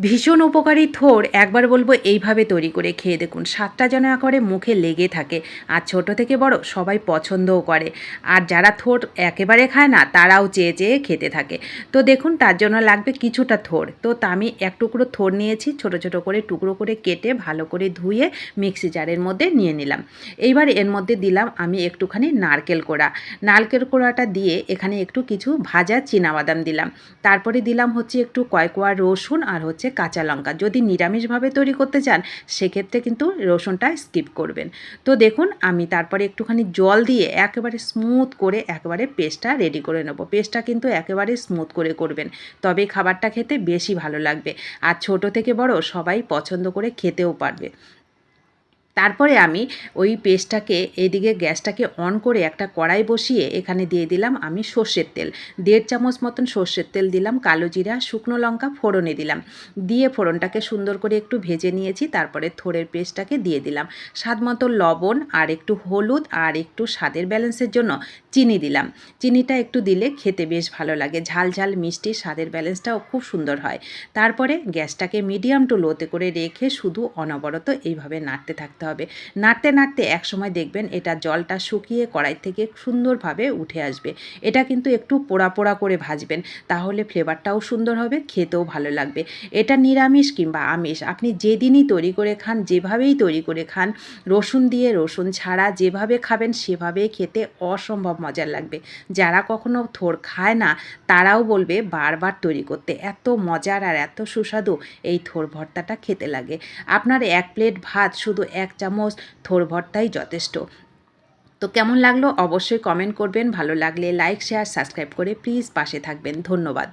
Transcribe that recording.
ভীষণ উপকারী থোড় একবার বলবো এইভাবে তৈরি করে খেয়ে দেখুন, স্বাদটা যেন একেবারে মুখে লেগে থাকে। আর ছোট থেকে বড় সবাই পছন্দও করে। আর যারা থোড় একেবারে খায় না তারাও চেয়ে চেয়ে খেতে থাকে। তো দেখুন, তার জন্য লাগবে কিছুটা থোড়। তো আমি এক টুকরো থোড় নিয়েছি, ছোট ছোট করে টুকরো করে কেটে ভালো করে ধুয়ে মিক্সি জারের মধ্যে নিয়ে নিলাম। এইবার এর মধ্যে দিলাম আমি একটুখানি নারকেল কোড়া। নারকেল কোড়াটা দিয়ে এখানে একটু কিছু ভাজা চীনাবাদাম দিলাম। তারপরে দিলাম হচ্ছে একটু কয়েক কোয়া রসুন আর হচ্ছে কাঁচা লঙ্কা। যদি নিরামিষভাবে তৈরি করতে চান সেক্ষেত্রে কিন্তু রসুনটা স্কিপ করবেন। তো দেখুন, আমি তারপরে একটুখানি জল দিয়ে একেবারে স্মুথ করে একেবারে পেস্টটা রেডি করে নেব। পেস্টটা কিন্তু একেবারে স্মুথ করে করবেন, তবে খাবারটা খেতে বেশি ভালো লাগবে। আর ছোট থেকে বড় সবাই পছন্দ করে খেতেও পারবে। তারপরে আমি ওই পেস্টটাকে এদিকে গ্যাসটাকে অন করে একটা কড়াই বসিয়ে এখানে দিয়ে দিলাম আমি সর্ষের তেল। 1.5 চামচ মতন সর্ষের তেল দিলাম, কালো জিরা, শুকনো লঙ্কা ফোড়নে দিলাম। দিয়ে ফোড়নটাকে সুন্দর করে একটু ভেজে নিয়েছি। তারপরে থোড়ের পেস্টটাকে দিয়ে দিলাম। স্বাদ মতো লবণ আর একটু হলুদ আর একটু স্বাদের ব্যালেন্সের জন্য চিনি দিলাম। চিনিটা একটু দিলে খেতে বেশ ভালো লাগে, ঝাল ঝাল মিষ্টি স্বাদের ব্যালেন্সটাও খুব সুন্দর হয়। তারপরে গ্যাসটাকে মিডিয়াম টু লোতে করে রেখে শুধু অনবরত এইভাবে নাড়তে থাকতে হবে। নাড়তে নাড়তে একসময় দেখবেন এটা জলটা শুকিয়ে কড়াই থেকে সুন্দরভাবে উঠে আসবে। এটা কিন্তু একটু পোড়া পোড়া করে ভাজবেন, তাহলে ফ্লেভারটাও সুন্দর হবে, খেতেও ভালো লাগবে। এটা নিরামিষ কিংবা আমিষ আপনি যেদিনই তৈরি করে খান, যেভাবেই তৈরি করে খান, রসুন দিয়ে রসুন ছাড়া যেভাবে খাবেন সেভাবেই খেতে অসম্ভব মজার লাগবে। যারা কখনো থোড় খায় না তারাও বলবে বারবার তৈরি করতে, এত মজার আর এত সুস্বাদু এই থোড় ভর্তাটা খেতে লাগে। আপনার 1 প্লেট ভাত শুধু 1 চামচ থোড় ভর্তাই যথেষ্ট। তো কেমন লাগলো অবশ্যই কমেন্ট করবেন। ভালো লাগলে লাইক, শেয়ার, সাবস্ক্রাইব করে প্লিজ পাশে থাকবেন। ধন্যবাদ।